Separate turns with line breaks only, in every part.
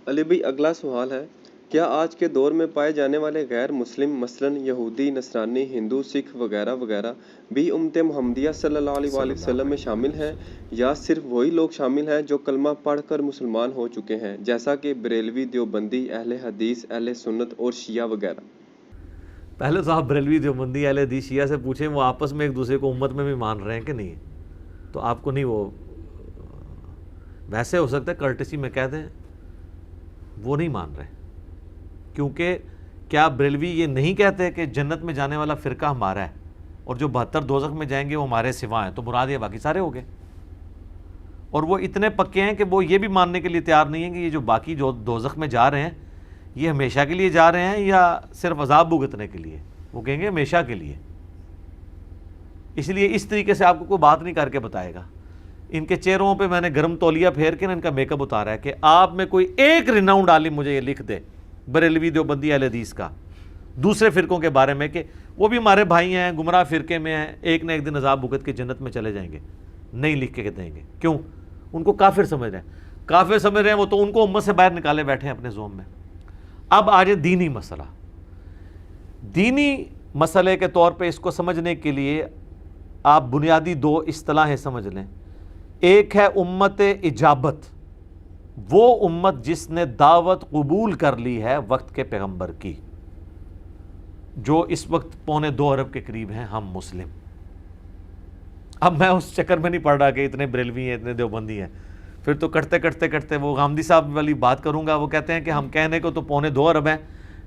علی بھائی اگلا سوال ہے، کیا آج کے دور میں پائے جانے والے غیر مسلم مثلاً یہودی، نصرانی، ہندو، سکھ وغیرہ وغیرہ بھی امت محمدیہ صلی اللہ علیہ وآلہ وسلم میں شامل ہیں، یا صرف وہی لوگ شامل ہیں جو کلمہ پڑھ کر مسلمان ہو چکے ہیں، جیسا کہ بریلوی، دیوبندی، اہل حدیث، اہل سنت اور شیعہ وغیرہ؟
پہلے تو آپ بریلوی، دیوبندی، اہل حدیث، شیعہ سے پوچھیں وہ آپس میں ایک دوسرے کو امت میں بھی مان رہے ہیں کہ نہیں، تو آپ کو نہیں، وہ ویسے ہو سکتا ہے کرٹسی میں کہہ دیں وہ نہیں مان رہے، کیونکہ کیا بریلوی یہ نہیں کہتے کہ جنت میں جانے والا فرقہ ہمارا ہے اور جو 72 دوزخ میں جائیں گے وہ ہمارے سوا ہیں، تو مراد یہ باقی سارے ہو گئے، اور وہ اتنے پکے ہیں کہ وہ یہ بھی ماننے کے لیے تیار نہیں ہیں کہ یہ جو باقی جو دوزخ میں جا رہے ہیں یہ ہمیشہ کے لیے جا رہے ہیں یا صرف عذاب بھگتنے کے لیے، وہ کہیں گے ہمیشہ کے لیے۔ اس لیے اس طریقے سے آپ کو کوئی بات نہیں کر کے بتائے گا، ان کے چہروں پہ میں نے گرم تولیہ پھیر کے ان کا میک اپ اتارا ہے کہ آپ میں کوئی ایک ریناؤنڈ عالم مجھے یہ لکھ دے بریلوی، دیوبندی، اہل حدیث کا دوسرے فرقوں کے بارے میں کہ وہ بھی ہمارے بھائی ہیں، گمراہ فرقے میں ہیں، ایک نہ ایک دن عذاب بھگت کے جنت میں چلے جائیں گے، نہیں لکھ کے دیں گے۔ کیوں؟ ان کو کافر سمجھ رہے ہیں، کافر سمجھ رہے ہیں وہ، تو ان کو امت سے باہر نکالے بیٹھے ہیں اپنے زوم میں۔ اب آج دینی مسئلہ، دینی مسئلے کے طور پہ اس کو سمجھنے کے لیے آپ بنیادی دو اصطلاحیں سمجھ لیں۔ ایک ہے امت اجابت، وہ امت جس نے دعوت قبول کر لی ہے وقت کے پیغمبر کی، جو اس وقت 1.25 ارب کے قریب ہیں ہم مسلم۔ اب میں اس چکر میں نہیں پڑ رہا کہ اتنے بریلوی ہیں، اتنے دیوبندی ہیں، پھر تو کٹتے کٹتے کٹتے وہ غامدی صاحب والی بات کروں گا، وہ کہتے ہیں کہ ہم کہنے کو تو 1.25 ارب ہیں،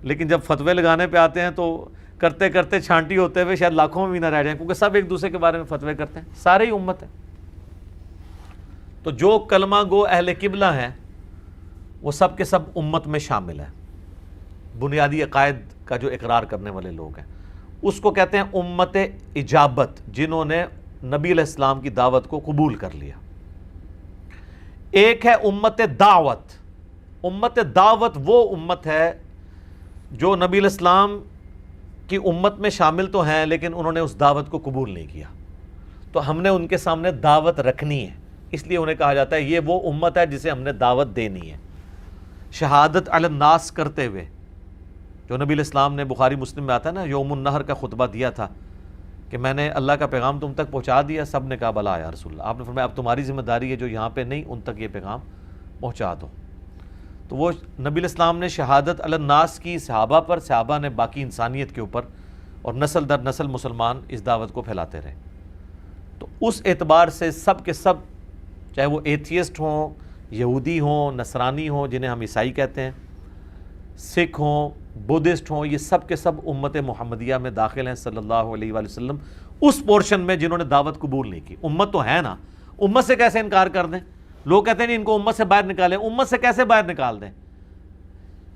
لیکن جب فتوے لگانے پہ آتے ہیں تو کرتے کرتے چھانٹی ہوتے ہوئے شاید لاکھوں میں بھی نہ رہ جائیں، کیونکہ سب ایک دوسرے کے بارے میں فتوے کرتے ہیں، سارے ہی امت ہیں۔ تو جو کلمہ گو اہل قبلہ ہیں وہ سب کے سب امت میں شامل ہیں، بنیادی عقائد کا جو اقرار کرنے والے لوگ ہیں، اس کو کہتے ہیں امت اجابت، جنہوں نے نبی علیہ السلام کی دعوت کو قبول کر لیا۔ ایک ہے امت دعوت، امت دعوت وہ امت ہے جو نبی علیہ السلام کی امت میں شامل تو ہیں لیکن انہوں نے اس دعوت کو قبول نہیں کیا، تو ہم نے ان کے سامنے دعوت رکھنی ہے، اس لیے انہیں کہا جاتا ہے یہ وہ امت ہے جسے ہم نے دعوت دینی ہے۔ شہادت علی الناس کرتے ہوئے، جو نبی علیہ السلام نے بخاری مسلم میں آتا ہے نا، یوم النحر کا خطبہ دیا تھا کہ میں نے اللہ کا پیغام تم تک پہنچا دیا، سب نے کہا بلا یا رسول اللہ، آپ نے فرمایا اب تمہاری ذمہ داری ہے جو یہاں پہ نہیں ان تک یہ پیغام پہنچا دو۔ تو وہ نبی علیہ السلام نے شہادت علی الناس کی صحابہ پر، صحابہ نے باقی انسانیت کے اوپر، اور نسل در نسل مسلمان اس دعوت کو پھیلاتے رہے۔ تو اس اعتبار سے سب کے سب، چاہے وہ ایتھیسٹ ہوں، یہودی ہوں، نصرانی ہوں جنہیں ہم عیسائی کہتے ہیں، سکھ ہوں، بدھسٹ ہوں، یہ سب کے سب امت محمدیہ میں داخل ہیں صلی اللہ علیہ وآلہ وسلم، اس پورشن میں جنہوں نے دعوت قبول نہیں کی۔ امت تو ہے نا، امت سے کیسے انکار کر دیں؟ لوگ کہتے ہیں نہیں ان کو امت سے باہر نکالیں، امت سے کیسے باہر نکال دیں؟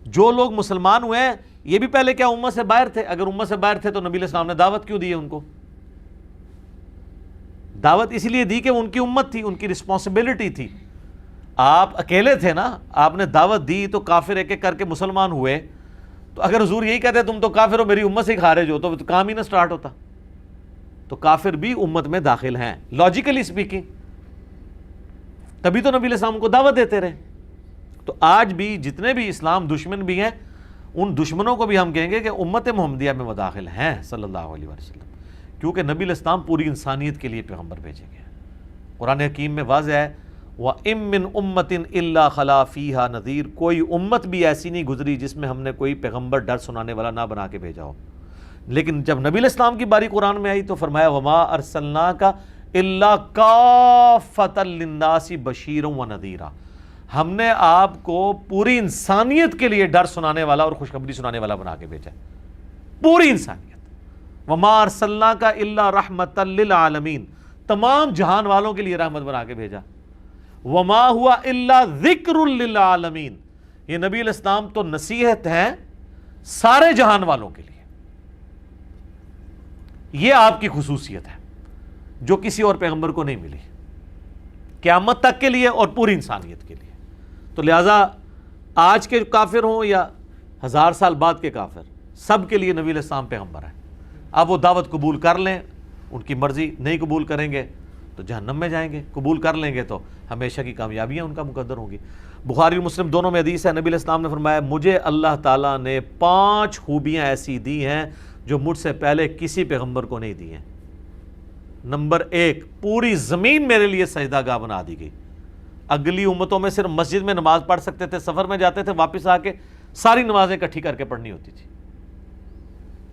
جو لوگ مسلمان ہوئے ہیں یہ بھی پہلے کیا امت سے باہر تھے؟ اگر امت سے باہر تھے تو نبی علیہ السلام نے دعوت کیوں دی ہے ان کو؟ دعوت اس لیے دی کہ ان کی امت تھی، ان کی رسپانسبلٹی تھی۔ آپ اکیلے تھے نا، آپ نے دعوت دی تو کافر ایک ایک کر کے مسلمان ہوئے، تو اگر حضور یہی کہتے تم تو کافر ہو، میری امت سے خارج ہو، تو کام ہی نہ سٹارٹ ہوتا۔ تو کافر بھی امت میں داخل ہیں لاجیکلی سپیکنگ، تبھی تو نبی علیہ السلام کو دعوت دیتے رہے۔ تو آج بھی جتنے بھی اسلام دشمن بھی ہیں، ان دشمنوں کو بھی ہم کہیں گے کہ امت محمدیہ میں وہ داخل ہیں صلی اللہ علیہ وسلم، کیونکہ نبی علیہ السلام پوری انسانیت کے لیے پیغمبر بھیجے گئے ہیں۔ قرآن حکیم میں واضح ہے وَإِن مِّن أُمَّةٍ إِلَّا خَلَا فِيهَا نَذِيرٌ، کوئی امت بھی ایسی نہیں گزری جس میں ہم نے کوئی پیغمبر ڈر سنانے والا نہ بنا کے بھیجا ہو۔ لیکن جب نبی علیہ السلام کی باری قرآن میں آئی تو فرمایا وَمَا أَرْسَلْنَاكَ إِلَّا كَافَّةً لِلنَّاسِ بَشِيرًا وَنَذِيرًا، ہم نے آپ کو پوری انسانیت کے لیے ڈر سنانے والا اور خوشخبری سنانے والا بنا کے بھیجا، پوری انسانیت۔ وَمَا أَرْسَلْنَاكَ إِلَّا رَحْمَةً لِلْعَالَمِينَ، تمام جہان والوں کے لیے رحمت بنا کے بھیجا۔ وَمَا هُوَ إِلَّا ذِكْرٌ لِلْعَالَمِينَ، یہ نبی علیہ السلام تو نصیحت ہے سارے جہان والوں کے لیے۔ یہ آپ کی خصوصیت ہے جو کسی اور پیغمبر کو نہیں ملی، قیامت تک کے لیے اور پوری انسانیت کے لیے۔ تو لہٰذا آج کے کافر ہوں یا 1000 سال بعد کے کافر، سب کے لیے نبی علیہ السلام پیغمبر ہے۔ اب وہ دعوت قبول کر لیں، ان کی مرضی، نہیں قبول کریں گے تو جہنم میں جائیں گے، قبول کر لیں گے تو ہمیشہ کی کامیابیاں ان کا مقدر ہوں گی۔ بخاری اور مسلم دونوں میں حدیث ہے، نبی علیہ السلام نے فرمایا مجھے اللہ تعالیٰ نے 5 خوبیاں ایسی دی ہیں جو مجھ سے پہلے کسی پیغمبر کو نہیں دی ہیں۔ نمبر 1، پوری زمین میرے لیے سجدہ گاہ بنا دی گئی۔ اگلی امتوں میں صرف مسجد میں نماز پڑھ سکتے تھے، سفر میں جاتے تھے، واپس آ کے ساری نمازیں اکٹھی کر کے پڑھنی ہوتی تھی۔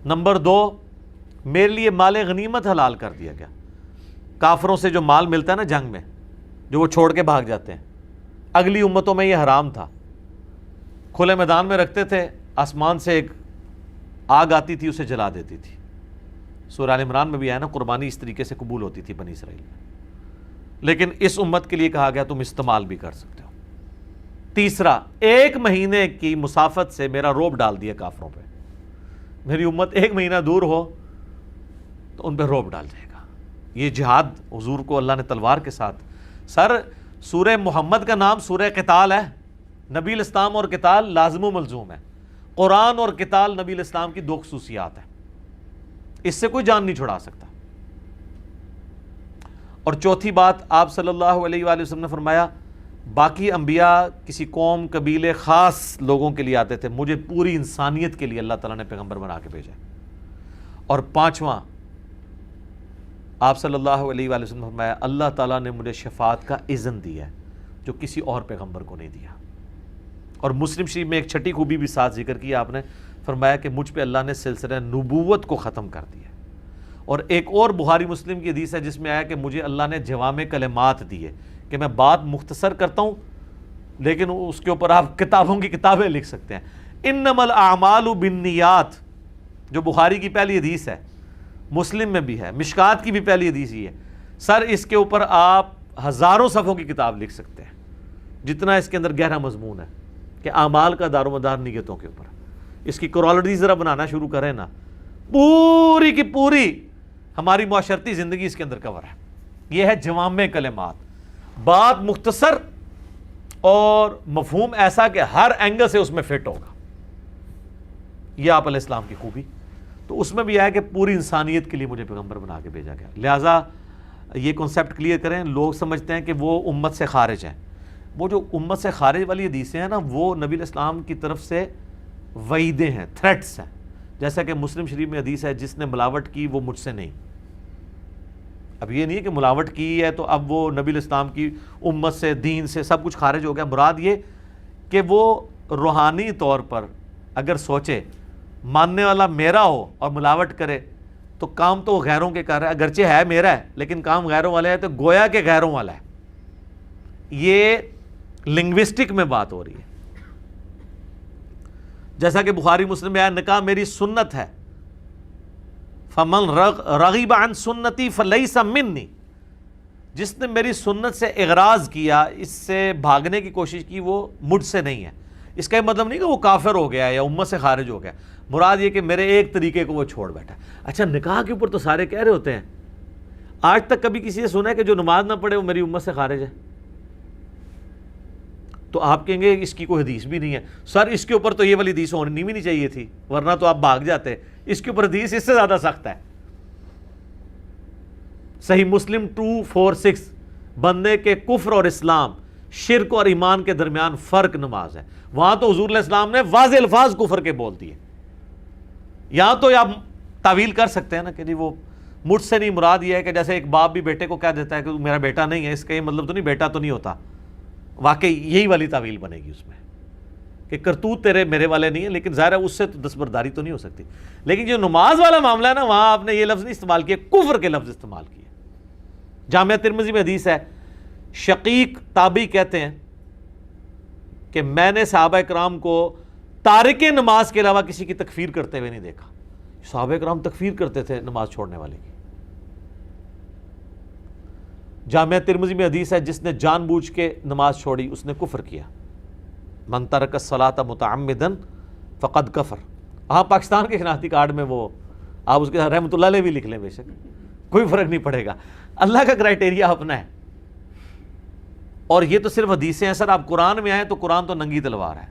نمبر 2، میرے لیے مال غنیمت حلال کر دیا گیا۔ کافروں سے جو مال ملتا ہے نا جنگ میں، جو وہ چھوڑ کے بھاگ جاتے ہیں، اگلی امتوں میں یہ حرام تھا، کھلے میدان میں رکھتے تھے، آسمان سے ایک آگ آتی تھی اسے جلا دیتی تھی۔ سورہ آل عمران میں بھی آیا نا، قربانی اس طریقے سے قبول ہوتی تھی بنی اسرائیل میں، لیکن اس امت کے لیے کہا گیا تم استعمال بھی کر سکتے ہو۔ تیسرا، 1 مہینے کی مسافت سے میرا روب ڈال دیا کافروں پہ، میری امت 1 مہینہ دور ہو تو ان پہ روب ڈال جائے گا۔ یہ جہاد حضور کو اللہ نے تلوار کے ساتھ، سر سورہ محمد کا نام سورہ قتال ہے، نبی الاسلام اور قتال لازم و ملزوم ہے۔ قرآن اور قتال نبی الاسلام کی 2 خصوصیات ہیں، اس سے کوئی جان نہیں چھڑا سکتا۔ اور چوتھی بات، آپ صلی اللہ علیہ وآلہ وسلم نے فرمایا باقی انبیاء کسی قوم قبیلے خاص لوگوں کے لیے آتے تھے، مجھے پوری انسانیت کے لیے اللہ تعالیٰ نے پیغمبر بنا کے بھیجا۔ اور 5واں، آپ صلی اللہ علیہ وآلہ وسلم نے فرمایا اللہ تعالیٰ نے مجھے شفاعت کا اذن دیا ہے جو کسی اور پیغمبر کو نہیں دیا۔ اور مسلم شریف میں ایک 6ٹھی خوبی بھی ساتھ ذکر کی، آپ نے فرمایا کہ مجھ پہ اللہ نے سلسلہ نبوت کو ختم کر دیا۔ اور ایک اور بخاری مسلم کی حدیث ہے جس میں آیا کہ مجھے اللہ نے جوامع کلمات دیے، کہ میں بات مختصر کرتا ہوں لیکن اس کے اوپر آپ کتابوں کی کتابیں لکھ سکتے ہیں۔ انما الاعمال بالنیات، جو بخاری کی پہلی حدیث ہے، مسلم میں بھی ہے، مشکات کی بھی پہلی حدیث ہی ہے۔ سر اس کے اوپر آپ ہزاروں صفحوں کی کتاب لکھ سکتے ہیں، جتنا اس کے اندر گہرا مضمون ہے کہ اعمال کا دار و مدار نیتوں کے اوپر۔ اس کی کرالٹی ذرا بنانا شروع کریں نا، پوری کی پوری ہماری معاشرتی زندگی اس کے اندر کور ہے۔ یہ ہے جوامع کلمات، بات مختصر اور مفہوم ایسا کہ ہر اینگل سے اس میں فٹ ہوگا۔ یہ آپ علیہ السلام کی خوبی۔ تو اس میں بھی آیا کہ پوری انسانیت کے لیے مجھے پیغمبر بنا کے بھیجا گیا۔ لہٰذا یہ کنسیپٹ کلیئر کریں۔ لوگ سمجھتے ہیں کہ وہ امت سے خارج ہیں، وہ جو امت سے خارج والی حدیثیں ہیں نا، وہ نبی علیہ السلام کی طرف سے وعیدیں ہیں، تھریٹس ہیں۔ جیسا کہ مسلم شریف میں حدیث ہے جس نے ملاوٹ کی وہ مجھ سے نہیں۔ اب یہ نہیں ہے کہ ملاوٹ کی ہے تو اب وہ نبی علیہ السلام کی امت سے، دین سے سب کچھ خارج ہو گیا۔ مراد یہ کہ وہ روحانی طور پر اگر سوچے ماننے والا میرا ہو اور ملاوٹ کرے تو کام تو غیروں کے کر رہا ہے، اگرچہ ہے میرا ہے لیکن کام غیروں والا ہے، تو گویا کہ غیروں والا ہے۔ یہ لنگوسٹک میں بات ہو رہی ہے۔ جیسا کہ بخاری مسلم میں آیا نکاح میری سنت ہے، فمن رغب عن سنتی فلیس منی، جس نے میری سنت سے اغراض کیا، اس سے بھاگنے کی کوشش کی، وہ مجھ سے نہیں ہے۔ اس کا یہ مطلب نہیں کہ وہ کافر ہو گیا یا امت سے خارج ہو گیا، مراد یہ کہ میرے ایک طریقے کو وہ چھوڑ بیٹھا۔ اچھا، نکاح کے اوپر تو سارے کہہ رہے ہوتے ہیں، آج تک کبھی کسی نے سنا ہے کہ جو نماز نہ پڑھے وہ میری امت سے خارج ہے؟ تو آپ کہیں گے اس کی کوئی حدیث بھی نہیں ہے۔ سر اس کے اوپر تو یہ والی حدیث ہونی بھی نہیں چاہیے تھی، ورنہ تو آپ بھاگ جاتے۔ اس کے اوپر حدیث اس سے زیادہ سخت ہے۔ صحیح مسلم 246، بندے کے کفر اور اسلام، شرک اور ایمان کے درمیان فرق نماز ہے۔ وہاں تو حضور علیہ السلام نے واضح الفاظ کفر کے بول دیے۔ یہاں تو آپ تعویل کر سکتے ہیں نا کہ جی وہ مجھ سے نہیں، مراد یہ ہے کہ جیسے ایک باپ بھی بیٹے کو کہہ دیتا ہے کہ میرا بیٹا نہیں ہے، اس کا یہ مطلب تو نہیں بیٹا تو نہیں ہوتا۔ واقعی یہی والی تعویل بنے گی اس میں کہ کرتوت تیرے میرے والے نہیں ہیں، لیکن ظاہر ہے اس سے تو دستبرداری تو نہیں ہو سکتی۔ لیکن جو نماز والا معاملہ ہے نا، وہاں آپ نے یہ لفظ نہیں استعمال کیا، کفر کے لفظ استعمال کیے۔ جامعہ ترمذی میں حدیث ہے، شقیق تابعی کہتے ہیں کہ میں نے صحابہ کرام کو تارک نماز کے علاوہ کسی کی تکفیر کرتے ہوئے نہیں دیکھا۔ صحابہ کرام تکفیر کرتے تھے نماز چھوڑنے والے کی۔ جامعہ ترمذی میں حدیث ہے، جس نے جان بوجھ کے نماز چھوڑی اس نے کفر کیا۔ من ترک الصلاۃ متعمدا فقد کفر۔ ہاں، پاکستان کے شناختی کارڈ میں وہ آپ اس کے ساتھ رحمۃ اللہ علیہ بھی لکھ لیں، بے شک کوئی فرق نہیں پڑے گا، اللہ کا کرائٹیریا اپنا ہے۔ اور یہ تو صرف حدیثیں ہیں۔ سر آپ قرآن میں آئیں تو قرآن تو ننگی تلوار ہے۔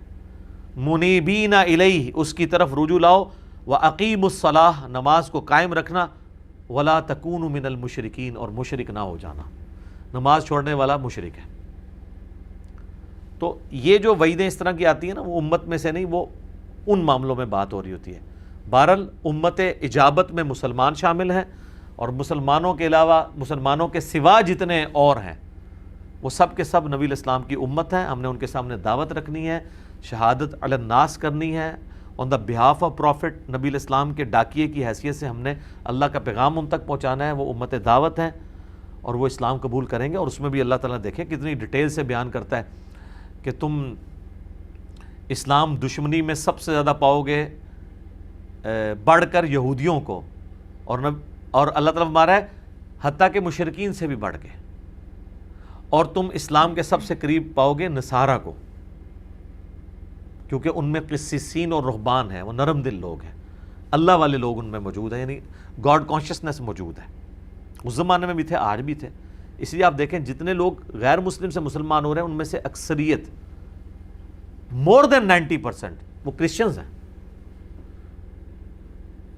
منیبین الیہ، اس کی طرف رجوع لاؤ، واقیموا الصلاۃ، نماز کو قائم رکھنا، ولا تکونوا من المشرکین، اور مشرک نہ ہو جانا۔ نماز چھوڑنے والا مشرک ہے۔ تو یہ جو وعیدیں اس طرح کی آتی ہیں نا، وہ امت میں سے نہیں، وہ ان معاملوں میں بات ہو رہی ہوتی ہے۔ بہرحال امت اجابت میں مسلمان شامل ہیں، اور مسلمانوں کے علاوہ، مسلمانوں کے سوا جتنے اور ہیں، وہ سب کے سب نبی الاسلام کی امت ہیں۔ ہم نے ان کے سامنے دعوت رکھنی ہے، شہادت علی الناس کرنی ہے، آن دا بہاف آف پروفٹ، نبی الاسلام کے ڈاکیے کی حیثیت سے ہم نے اللہ کا پیغام ان تک پہنچانا ہے۔ وہ امت دعوت ہیں اور وہ اسلام قبول کریں گے، اور اس میں بھی اللہ تعالیٰ دیکھیں کتنی ڈیٹیل سے بیان کرتا ہے کہ تم اسلام دشمنی میں سب سے زیادہ پاؤ گے بڑھ کر یہودیوں کو، اور اللہ تعالیٰ فرما رہا ہے حتیٰ کہ مشرکین سے بھی بڑھ کے، اور تم اسلام کے سب سے قریب پاؤ گے نصارہ کو، کیونکہ ان میں قسیسین اور رہبان ہیں، وہ نرم دل لوگ ہیں، اللہ والے لوگ ان میں موجود ہیں، یعنی گاڈ کانشیسنس موجود ہے۔ اس زمانے میں بھی تھے، آج بھی تھے۔ اس لیے آپ دیکھیں جتنے لوگ غیر مسلم سے مسلمان ہو رہے ہیں، ان میں سے اکثریت مور دین 90% وہ کرسچنز ہیں،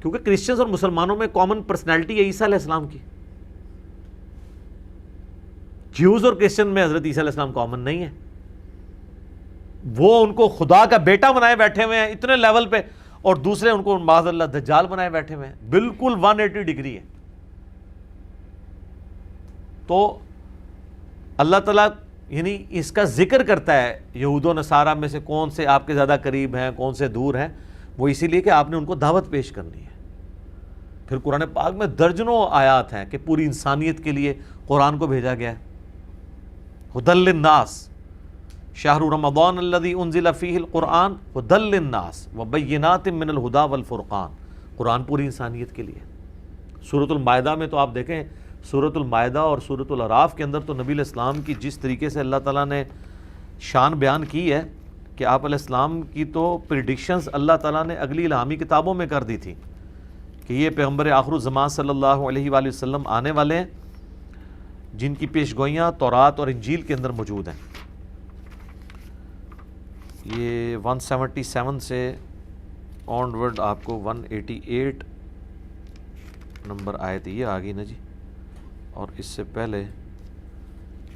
کیونکہ کرسچنز اور مسلمانوں میں کامن پرسنالٹی ہے عیسیٰ علیہ السلام کی۔ جیوز اور کرسچن میں حضرت عیسیٰ علیہ السلام کامن نہیں ہے۔ وہ ان کو خدا کا بیٹا بنائے بیٹھے ہوئے ہیں اتنے لیول پہ، اور دوسرے ان کو معاذ اللہ دجال بنائے بیٹھے ہوئے ہیں، بالکل 180 ڈگری ہے۔ تو اللہ تعالیٰ یعنی اس کا ذکر کرتا ہے یہود و نصارہ میں سے کون سے آپ کے زیادہ قریب ہیں، کون سے دور ہیں، وہ اسی لیے کہ آپ نے ان کو دعوت پیش کرنی ہے۔ پھر قرآن پاک میں درجنوں آیات ہیں کہ پوری انسانیت کے لیے قرآن کو بھیجا گیا ہے۔ ہدی للناس شہر رمضان الذی انزل فیہ القرآن ہدی للناس وبینات من الہدی والفرقان، قرآن پوری انسانیت کے لیے۔ سورۃ المائدہ میں تو آپ دیکھیں، سورۃ المائدہ اور سورۃ الاعراف کے اندر تو نبی علیہ السلام کی جس طریقے سے اللہ تعالیٰ نے شان بیان کی ہے کہ آپ علیہ السلام کی تو پریڈکشنز اللہ تعالیٰ نے اگلی الہامی کتابوں میں کر دی تھی کہ یہ پیغمبر آخر الزمان صلی اللہ علیہ وآلہ وسلم آنے والے ہیں، جن کی پیشگوئیاں تورات اور انجیل کے اندر موجود ہیں۔ یہ 177 سے آن ورڈ آپ کو 188 نمبر آیت یہ آ گئی نا جی، اور اس سے پہلے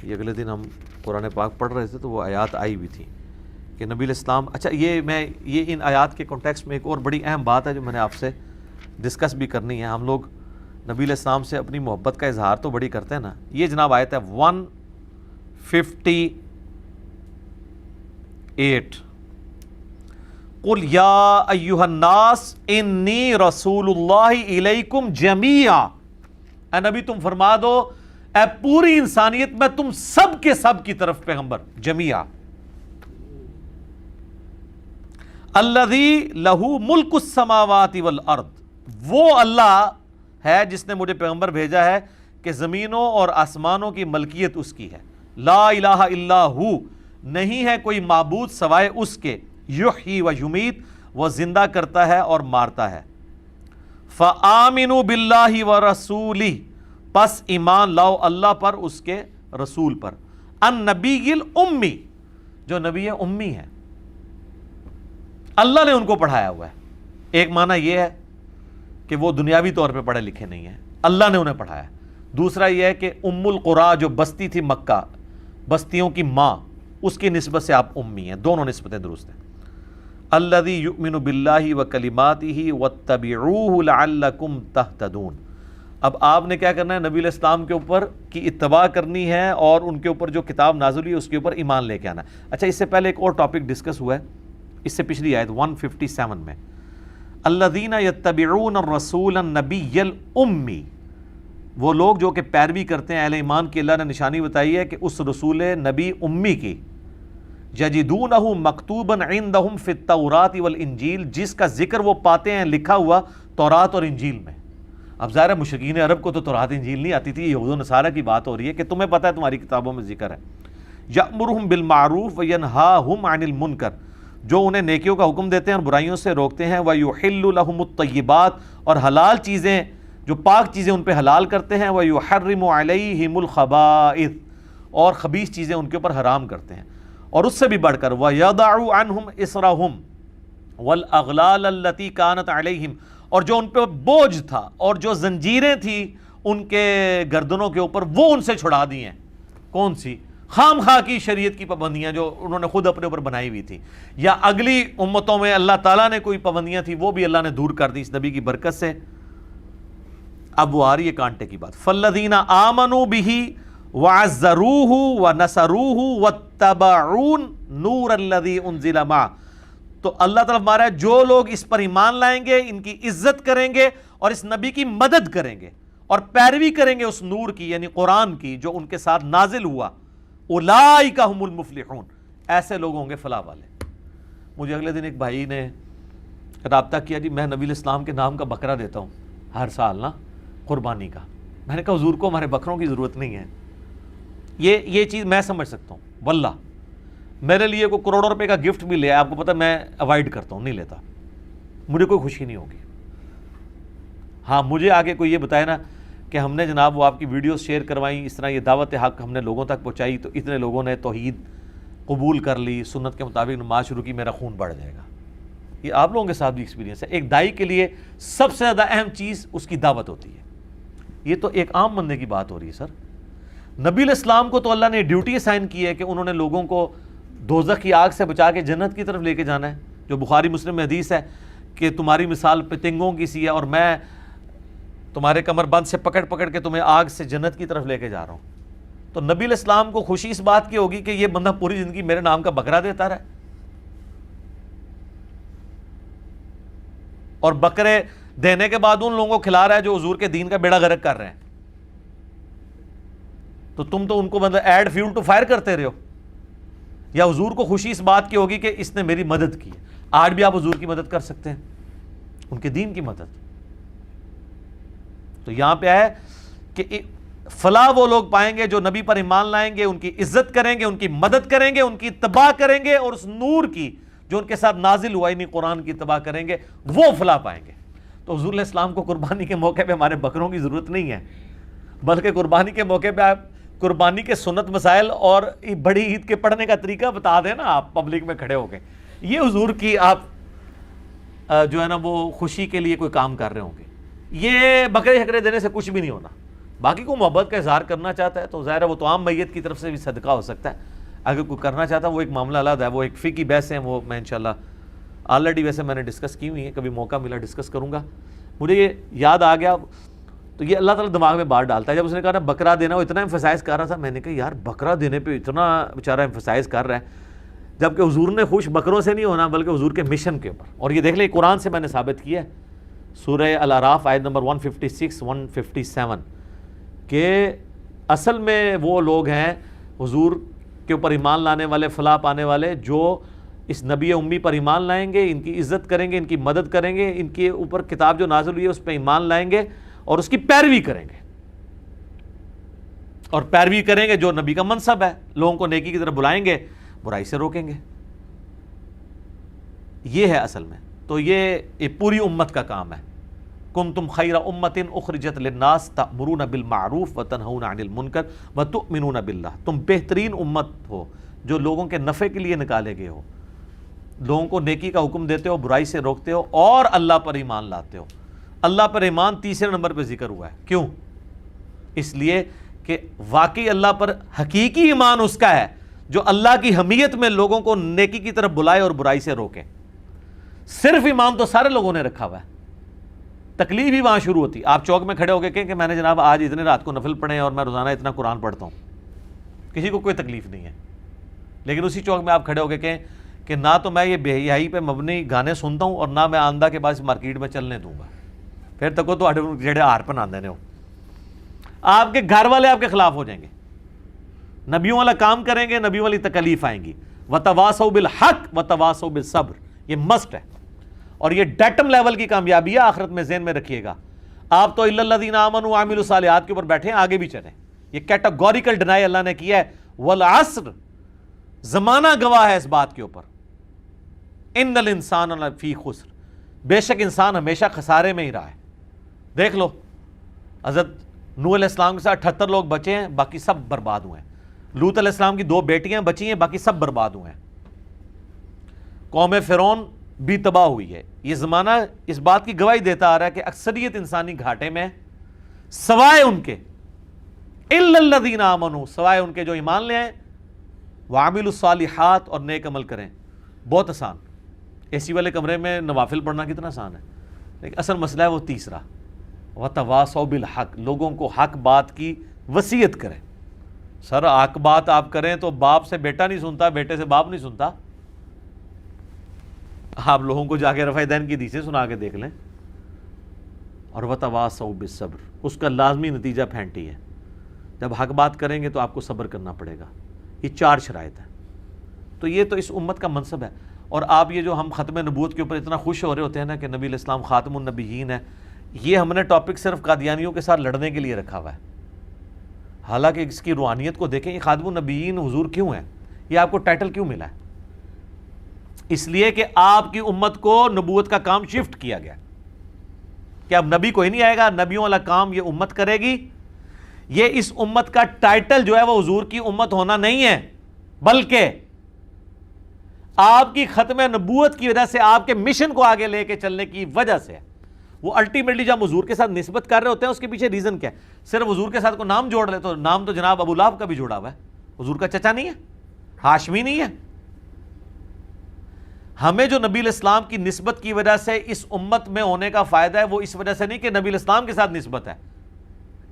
یہ اگلے دن ہم قرآن پاک پڑھ رہے تھے تو وہ آیات آئی بھی تھی کہ نبی علیہ السلام، اچھا یہ ان آیات کے کانٹیکسٹ میں ایک اور بڑی اہم بات ہے جو میں نے آپ سے ڈسکس بھی کرنی ہے۔ ہم لوگ نبی علیہ السلام سے اپنی محبت کا اظہار تو بڑی کرتے ہیں نا۔ یہ جناب آیت ہے 158، قل یا ایھا الناس انی رسول اللہ الیکم جمیعا، اے نبی تم فرما دو اے پوری انسانیت میں تم سب کے سب کی طرف پیغمبر، جمیعا، الذی لہ ملک السماوات والارض، وہ اللہ ہے جس نے مجھے پیغمبر بھیجا ہے کہ زمینوں اور آسمانوں کی ملکیت اس کی ہے، لا الہ الا ہو، نہیں ہے کوئی معبود سوائے اس کے، یحیی و یمیت، وہ زندہ کرتا ہے اور مارتا ہے، فآمنوا باللہ ورسولہ، پس ایمان لاؤ اللہ پر، اس کے رسول پر، النبی الامی، جو نبی امی ہے، اللہ نے ان کو پڑھایا ہوا ہے۔ ایک معنی یہ ہے کہ وہ دنیاوی طور پہ پڑھے لکھے نہیں ہیں، اللہ نے انہیں پڑھایا۔ دوسرا یہ ہے کہ ام القریٰ جو بستی تھی مکہ، بستیوں کی ماں، اس کی نسبت سے آپ امی ہیں، دونوں نسبتیں درست ہیں۔ الذی یؤمن باللہ وکلماتہ واتبعوہ لعلکم تہتدون، اب آپ نے کیا کرنا ہے؟ نبی علیہ السلام کے اوپر کی اتباع کرنی ہے اور ان کے اوپر جو کتاب نازل ہوئی اس کے اوپر ایمان لے کے آنا ہے۔ اچھا، اس سے پہلے ایک اور ٹاپک ڈسکس ہوا ہے، اس سے پچھلی آیت 157 میں، الذین یتبعون الرسول النبی الامی، وہ لوگ جو کہ پیروی کرتے ہیں اہل ایمان کی، اللہ نے نشانی بتائی ہے کہ اس رسول نبی امی کی، یجدونہ مکتوبا عندہم فی التوراۃ والانجیل، جس کا ذکر وہ پاتے ہیں لکھا ہوا تورات اور انجیل میں۔ اب ظاہر ہے مشرکین عرب کو تو تورات انجیل نہیں آتی تھی، یہود و نصارہ کی بات ہو رہی ہے کہ تمہیں پتہ ہے تمہاری کتابوں میں ذکر ہے۔ یأمرہم بالمعروف وینہاہم عن المنکر، جو انہیں نیکیوں کا حکم دیتے ہیں اور برائیوں سے روکتے ہیں، وَيُحِلُّ لَهُمُ الطَّيِّبَاتِ، اور حلال چیزیں جو پاک چیزیں ان پہ حلال کرتے ہیں، وَيُحَرِّمُ عَلَيْهِمُ الْخَبَائِثَ، اور خبیث چیزیں ان کے اوپر حرام کرتے ہیں، اور اس سے بھی بڑھ کر وَيَضَعُ عَنْهُمْ إِصْرَهُمْ وَالْأَغْلَالَ الَّتِي كَانَتْ عَلَيْهِمْ، اور جو ان پہ بوجھ تھا اور جو زنجیریں تھی ان کے گردنوں کے اوپر وہ ان سے چھڑا دی ہیں۔ کون سی؟ خام خواہ کی شریعت کی پابندیاں جو انہوں نے خود اپنے اوپر بنائی ہوئی تھی، یا اگلی امتوں میں اللہ تعالیٰ نے کوئی پابندیاں تھی وہ بھی اللہ نے دور کر دی اس نبی کی برکت سے۔ اب وہ آ رہی ہے کانٹے کی بات، فالذین آمنوا بہ وعزروہ ونصروہ واتبعوا النور الذی انزل معہ۔ تو اللہ تعالیٰ فرما رہا ہے جو لوگ اس پر ایمان لائیں گے، ان کی عزت کریں گے اور اس نبی کی مدد کریں گے اور پیروی کریں گے اس نور کی یعنی قرآن کی جو ان کے ساتھ نازل ہوا، اولئک ھم المفلحون، ایسے لوگ ہوں گے فلاح والے۔ مجھے اگلے دن ایک بھائی نے رابطہ کیا، جی میں نبی الاسلام کے نام کا بکرا دیتا ہوں ہر سال نا، قربانی کا۔ میں نے کہا حضور کو ہمارے بکروں کی ضرورت نہیں ہے، یہ چیز میں سمجھ سکتا ہوں، واللہ میرے لیے کوئی کروڑوں روپے کا گفٹ بھی لے، آپ کو پتہ میں اوائڈ کرتا ہوں، نہیں لیتا، مجھے کوئی خوشی نہیں ہوگی۔ ہاں مجھے آگے کوئی یہ بتائے نا کہ ہم نے جناب وہ آپ کی ویڈیوز شیئر کروائیں، اس طرح یہ دعوت حق ہم نے لوگوں تک پہنچائی تو اتنے لوگوں نے توحید قبول کر لی، سنت کے مطابق نماز شروع کی، میرا خون بڑھ جائے گا۔ یہ آپ لوگوں کے ساتھ بھی ایکسپیرینس ہے۔ ایک دائی کے لیے سب سے زیادہ اہم چیز اس کی دعوت ہوتی ہے۔ یہ تو ایک عام بندے کی بات ہو رہی ہے سر۔ نبی الاسلام کو تو اللہ نے ڈیوٹی اسائن کی ہے کہ انہوں نے لوگوں کو دوزخ کی آگ سے بچا کے جنت کی طرف لے کے جانا ہے، جو بخاری مسلم میں حدیث ہے کہ تمہاری مثال پتنگوں کی سی ہے اور میں تمہارے کمر بند سے پکڑ پکڑ کے تمہیں آگ سے جنت کی طرف لے کے جا رہا ہوں۔ تو نبی الاسلام کو خوشی اس بات کی ہوگی کہ یہ بندہ پوری زندگی میرے نام کا بکرا دیتا رہا اور بکرے دینے کے بعد ان لوگوں کو کھلا رہا ہے جو حضور کے دین کا بیڑا غرق کر رہے ہیں۔ تو تم تو ان کو مطلب ایڈ فیول ٹو فائر کرتے رہے ہو۔ یا حضور کو خوشی اس بات کی ہوگی کہ اس نے میری مدد کی ہے۔ آج بھی آپ حضور کی مدد کر سکتے ہیں، ان کے دین کی مدد۔ تو یہاں پہ ہے کہ فلاح وہ لوگ پائیں گے جو نبی پر ایمان لائیں گے، ان کی عزت کریں گے، ان کی مدد کریں گے، ان کی اتباع کریں گے اور اس نور کی جو ان کے ساتھ نازل ہوا یعنی قرآن کی اتباع کریں گے، وہ فلاح پائیں گے۔ تو حضور علیہ السلام کو قربانی کے موقع پہ ہمارے بکروں کی ضرورت نہیں ہے، بلکہ قربانی کے موقع پہ آپ قربانی کے سنت مسائل اور بڑی عید کے پڑھنے کا طریقہ بتا دیں نا آپ پبلک میں کھڑے ہو کے، یہ حضور کی آپ جو ہے نا وہ خوشی کے لیے کوئی کام کر رہے ہوں گے۔ یہ بکرے شکرے دینے سے کچھ بھی نہیں ہونا۔ باقی کو محبت کا اظہار کرنا چاہتا ہے تو ظاہر ہے وہ تو عام میت کی طرف سے بھی صدقہ ہو سکتا ہے، اگر کوئی کرنا چاہتا ہے وہ ایک معاملہ علیحدہ ہے، وہ ایک فقہی بحث ہیں، وہ میں انشاءاللہ آلریڈی ویسے میں نے ڈسکس کی ہوئی ہیں، کبھی موقع ملا ڈسکس کروں گا۔ مجھے یہ یاد آ گیا تو یہ اللہ تعالیٰ دماغ میں بات ڈالتا ہے۔ جب اس نے کہا نا بکرا دینا، وہ اتنا ایمفسائز کر رہا تھا، میں نے کہا یار بکرا دینے پہ اتنا بیچارہ ایمفسائز کر رہا ہے، جبکہ حضور نے خوش بکروں سے نہیں ہونا بلکہ حضور کے مشن کے اوپر۔ اور یہ دیکھ لیں قرآن سے میں نے ثابت کیا ہے، سورہ الاعراف آیت نمبر 156 157 کہ اصل میں وہ لوگ ہیں حضور کے اوپر ایمان لانے والے، فلاح پانے والے، جو اس نبی امی پر ایمان لائیں گے، ان کی عزت کریں گے، ان کی مدد کریں گے، ان کے اوپر کتاب جو نازل ہوئی ہے اس پہ ایمان لائیں گے اور اس کی پیروی کریں گے، اور پیروی کریں گے جو نبی کا منصب ہے، لوگوں کو نیکی کی طرف بلائیں گے، برائی سے روکیں گے۔ یہ ہے اصل میں، تو یہ پوری امت کا کام ہے۔ کنتم خیر امت اخرجت للناس تأمرون بالمعروف وتنہون عن المنکر وتؤمنون باللہ، تم بہترین امت ہو جو لوگوں کے نفع کے لیے نکالے گئے ہو، لوگوں کو نیکی کا حکم دیتے ہو، برائی سے روکتے ہو اور اللہ پر ایمان لاتے ہو۔ اللہ پر ایمان تیسرے نمبر پہ ذکر ہوا ہے، کیوں؟ اس لیے کہ واقعی اللہ پر حقیقی ایمان اس کا ہے جو اللہ کی حمیت میں لوگوں کو نیکی کی طرف بلائے اور برائی سے روکے۔ صرف ایمان تو سارے لوگوں نے رکھا ہوا ہے، تکلیف ہی وہاں شروع ہوتی۔ آپ چوک میں کھڑے ہو کے کہیں کہ میں نے جناب آج اتنے رات کو نفل پڑھے اور میں روزانہ اتنا قرآن پڑھتا ہوں، کسی کو کوئی تکلیف نہیں ہے، لیکن اسی چوک میں آپ کھڑے ہو کے کہیں کہ نہ تو میں یہ بے حیائی پہ مبنی گانے سنتا ہوں اور نہ میں آندہ کے بعد مارکیٹ میں چلنے دوں گا، پھر تک تو جڑے ہار پن آندے ہو، آپ کے گھر والے آپ کے خلاف ہو جائیں گے۔ نبیوں والا کام کریں گے، نبیوں والی تکلیف آئیں گی۔ وتواصوا بالحق وتواصوا بالصبر، یہ مسٹ ہے، اور یہ ڈیٹم لیول کی کامیابی ہے، آخرت میں ذہن میں رکھیے گا۔ آپ تو الا الذین آمنوا وعملوا الصالحات کے اوپر بیٹھے ہیں، آگے بھی چلیں۔ یہ کیٹاگوریکل ڈینائی اللہ نے کیا ہے، والعصر، زمانہ گواہ ہے اس بات کے اوپر، ان الانسان لفی خسر، بے شک انسان ہمیشہ خسارے میں ہی رہا ہے۔ دیکھ لو حضرت نوح علیہ السلام کے ساتھ 78 لوگ بچے ہیں، باقی سب برباد ہوئے ہیں۔ لوط علیہ السلام کی 2 بیٹیاں بچی ہیں، باقی سب برباد ہوئے ہیں۔ قوم فرعون بھی تباہ ہوئی ہے۔ یہ زمانہ اس بات کی گواہی دیتا آ رہا ہے کہ اکثریت انسانی گھاٹے میں، سوائے ان کے الا الذین آمنوا، سوائے ان کے جو ایمان لے آئیں، وعملوا الصالحات، اور نیک عمل کریں. بہت آسان. اے سی والے کمرے میں نوافل پڑھنا کتنا آسان ہے، لیکن اصل مسئلہ ہے وہ تیسرا، وتواصوا بالحق، لوگوں کو حق بات کی وصیت کریں. سر حق بات آپ کریں تو باپ سے بیٹا نہیں سنتا، بیٹے سے باپ نہیں سنتا. آپ لوگوں کو جا کے رفع دین کی حدیثیں سنا کے دیکھ لیں. اور وتواصوا بالصبر، اس کا لازمی نتیجہ پھینٹی ہے. جب حق بات کریں گے تو آپ کو صبر کرنا پڑے گا. یہ 4 شرائط ہیں. تو یہ تو اس امت کا منصب ہے. اور آپ یہ جو ہم ختم نبوت کے اوپر اتنا خوش ہو رہے ہوتے ہیں نا کہ نبی علیہ السلام خاتم النبیین ہے، یہ ہم نے ٹاپک صرف قادیانیوں کے ساتھ لڑنے کے لیے رکھا ہوا ہے. حالانکہ اس کی روحانیت کو دیکھیں، یہ خاتم النبیین حضور کیوں ہے؟ یہ آپ کو ٹائٹل کیوں ملا ہے؟ اس لیے کہ آپ کی امت کو نبوت کا کام شفٹ کیا گیا کہ اب نبی کوئی نہیں آئے گا، نبیوں والا کام یہ امت کرے گی. یہ اس امت کا ٹائٹل جو ہے وہ حضور کی امت ہونا نہیں ہے، بلکہ آپ کی ختم نبوت کی وجہ سے، آپ کے مشن کو آگے لے کے چلنے کی وجہ سے. وہ الٹیمیٹلی جب حضور کے ساتھ نسبت کر رہے ہوتے ہیں اس کے پیچھے ریزن کیا ہے؟ صرف حضور کے ساتھ کو نام جوڑ لے تو نام تو جناب ابو لہب کا بھی جوڑا ہوا ہے، حضور کا چچا نہیں ہے، ہاشمی نہیں ہے. ہمیں جو نبی علیہ السلام کی نسبت کی وجہ سے اس امت میں ہونے کا فائدہ ہے، وہ اس وجہ سے نہیں کہ نبی علیہ السلام کے ساتھ نسبت ہے،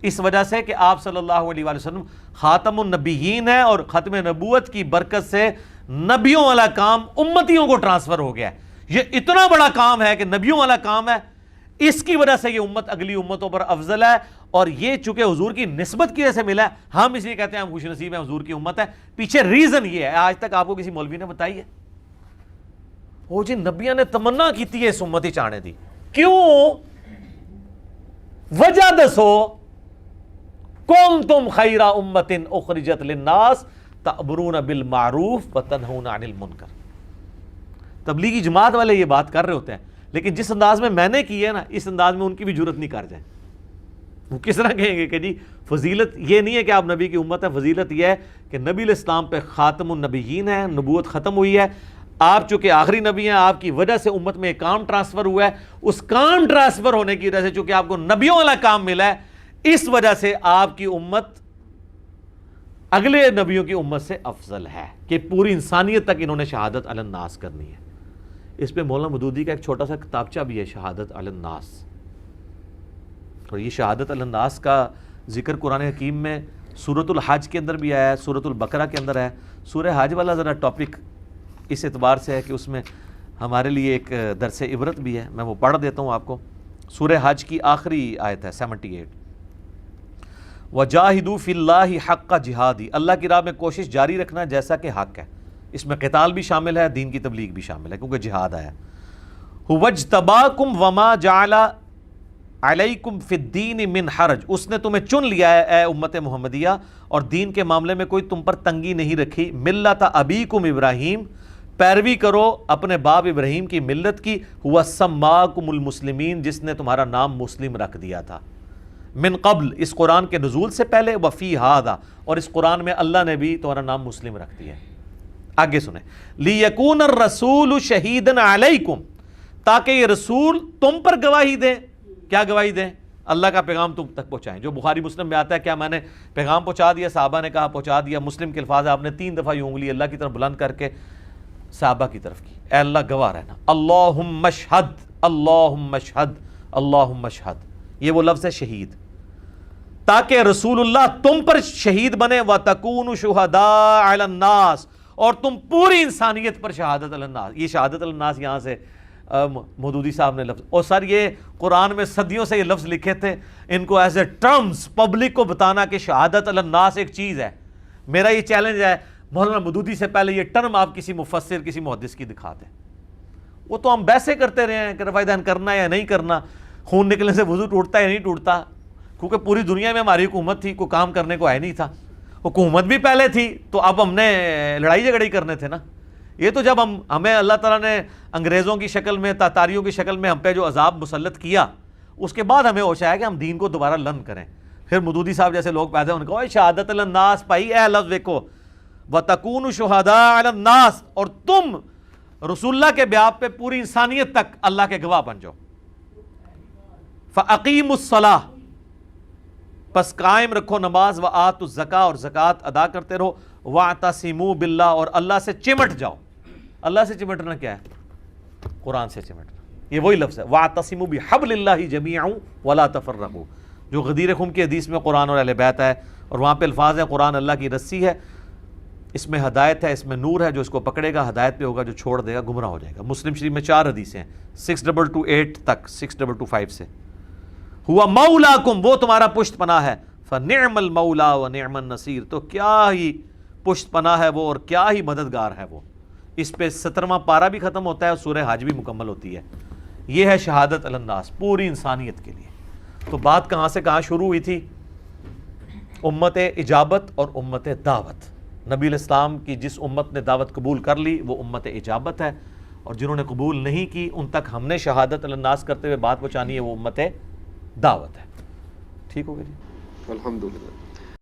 اس وجہ سے کہ آپ صلی اللہ علیہ وآلہ وسلم خاتم النبیین ہے، اور ختم نبوت کی برکت سے نبیوں والا کام امتیوں کو ٹرانسفر ہو گیا ہے. یہ اتنا بڑا کام ہے کہ نبیوں والا کام ہے، اس کی وجہ سے یہ امت اگلی امتوں پر افضل ہے. اور یہ چونکہ حضور کی نسبت کی وجہ سے ملا ہے، ہم اس لیے کہتے ہیں ہم خوش نصیب ہیں، حضور کی امت ہے. پیچھے ریزن یہ ہے، آج تک آپ کو کسی مولوی نے بتائی ہے؟ وہ جی نبیوں نے تمنا کیتی ہے اس امتی چاہنے دی، کیوں؟ وجہ دسو. کنتم خیر امت اخرجت للناس تأمرون بالمعروف وتنہون عن المنکر. تبلیغی جماعت والے یہ بات کر رہے ہوتے ہیں، لیکن جس انداز میں نے کی ہے نا، اس انداز میں ان کی بھی جرت نہیں کر جائیں. وہ کس طرح کہیں گے کہ جی فضیلت یہ نہیں ہے کہ آپ نبی کی امت ہے، فضیلت یہ ہے کہ نبی علیہ السلام پہ خاتم النبیین ہے، نبوت ختم ہوئی ہے. آپ چونکہ آخری نبی ہیں، آپ کی وجہ سے امت میں ایک کام ٹرانسفر ہوا ہے. اس کام ٹرانسفر ہونے کی وجہ سے چونکہ آپ کو نبیوں والا کام ملا ہے، اس وجہ سے آپ کی امت اگلے نبیوں کی امت سے افضل ہے کہ پوری انسانیت تک انہوں نے شہادت علی الناس کرنی ہے. اس پہ مولانا مودودی کا ایک چھوٹا سا کتابچہ بھی ہے، شہادت علی الناس. اور یہ شہادت علی الناس کا ذکر قرآن حکیم میں سورۃ الحج کے اندر بھی آیا ہے، سورۃ البقرہ کے اندر ہے. سورہ حج والا ذرا ٹاپک اس اعتبار سے ہے کہ اس میں ہمارے لیے ایک درس عبرت بھی ہے. میں وہ پڑھ دیتا ہوں آپ کو. سورہ حج کی آخری آیت ہے 78. وَجَاهِدُوا فِي اللَّهِ حَقَّ جِهَادِ، اللہ کی راہ میں کوشش جاری رکھنا جیسا کہ حق ہے. اس میں قتال بھی شامل ہے، دین کی تبلیغ بھی شامل ہے، کیونکہ جہاد آیا. وَاجْتَبَاكُمْ وَمَا جَعَلَ عَلَيْكُمْ فِي الدِّينِ مِنْ حَرَج، اس نے تمہیں چن لیا ہے اے امت محمدیہ، اور دین کے معاملے میں کوئی تم پر تنگی نہیں رکھی. ملت ابیکم ابراہیم، پیروی کرو اپنے باپ ابراہیم کی ملت کی. هُوَ سَمَّاكُمُ الْمُسْلِمِينَ، جس نے تمہارا نام مسلم رکھ دیا تھا. من قبل، اس قرآن کے نزول سے پہلے. وفی ہذا، اور اس قرآن میں اللہ نے بھی تمہارا نام مسلم رکھ دیا ہے. آگے سنیں. لیکون الرسول شہیدن علیکم، تاکہ یہ رسول تم پر گواہی دیں. کیا گواہی دیں؟ اللہ کا پیغام تم تک پہنچائیں. جو بخاری مسلم میں آتا ہے، کیا میں نے پیغام پہنچا دیا؟ صحابہ نے کہا پہنچا دیا. مسلم کے الفاظ ہے، آپ نے 3 دفعہ یہ انگلی اللہ کی طرف بلند کر کے صحابہ کی طرف کی. اے اللہ گواہ رہنا. اللہم اشہد، اللہم اشہد، اللہم اشہد. یہ وہ لفظ ہے شہید، تاکہ رسول اللہ تم پر شہید بنے. وَتَكُونُوا شُهَدَاءَ عَلَى النَّاسِ، اور تم پوری انسانیت پر شہادت علی الناس. یہ شہادت علی الناس یہاں سے مودودی صاحب نے لفظ، اور سر یہ قرآن میں صدیوں سے یہ لفظ لکھے تھے. ان کو ایز اے ٹرمز پبلک کو بتانا کہ شہادت علی الناس ایک چیز ہے. میرا یہ چیلنج ہے، مولانا مودودی سے پہلے یہ ٹرم آپ کسی مفسر، کسی محدث کی دکھا دیں. وہ تو ہم بحثیں کرتے رہے ہیں کہ رفع دین کرنا ہے یا نہیں کرنا، خون نکلنے سے وضو ٹوٹتا ہے یا نہیں ٹوٹتا، کیونکہ پوری دنیا میں ہماری حکومت تھی، کوئی کام کرنے کو آئے نہیں تھا. حکومت بھی پہلے تھی تو اب ہم نے لڑائی جھگڑے کرنے تھے نا. یہ تو جب ہمیں اللہ تعالیٰ نے انگریزوں کی شکل میں، تاتاریوں کی شکل میں ہم پہ جو عذاب مسلط کیا، اس کے بعد ہمیں ہوش آیا کہ ہم دین کو دوبارہ لرن کریں. پھر مودودی صاحب جیسے لوگ پیدا ہونے کو شہادت علی الناس پائی. اے لفظ دیکھو، وَتَكُونُوا شُهَدَاءَ عَلَى النَّاسِ، اور تم رسول اللہ کے بیان پہ پوری انسانیت تک اللہ کے گواہ بن جاؤ. فَأَقِيمُوا الصَّلَاةَ، پس قائم رکھو نماز وآتوا الزکاۃ اور زکوٰۃ ادا کرتے رہو واعتصموا باللہ اور اللہ سے چمٹ جاؤ. اللہ سے چمٹنا کیا ہے؟ قرآن سے چمٹنا. یہ وہی لفظ ہے واعتصموا بحبل اللہ جمیعا ولا تفرقوا جو غدیر خم کی حدیث میں قرآن اور اہل بیت ہے, اور وہاں پہ الفاظ ہے قرآن اللہ کی رسی ہے, اس میں ہدایت ہے, اس میں نور ہے, جو اس کو پکڑے گا ہدایت پہ ہوگا, جو چھوڑ دے گا گمراہ ہو جائے گا. مسلم شریف میں 4 حدیثیں ہیں 6228 تک 6225 سے. ہوا مولاکم وہ تمہارا پشت پناہ ہے, فنعم المولا ونعم النصیر تو کیا ہی پشت پناہ ہے وہ اور کیا ہی مددگار ہے وہ. اس پہ 17واں پارہ بھی ختم ہوتا ہے اور سورہ حج بھی مکمل ہوتی ہے. یہ ہے شہادت علی الناس پوری انسانیت کے لیے. تو بات کہاں سے کہاں شروع ہوئی تھی؟ امت اجابت اور امت دعوت. نبی علیہ السلام کی جس امت نے دعوت قبول کر لی وہ امت اجابت ہے, اور جنہوں نے قبول نہیں کی ان تک ہم نے شہادت علی الناس کرتے ہوئے بات پہنچانی ہے, وہ امت دعوت ہے. ٹھیک ہو گیا جی؟
الحمدللہ.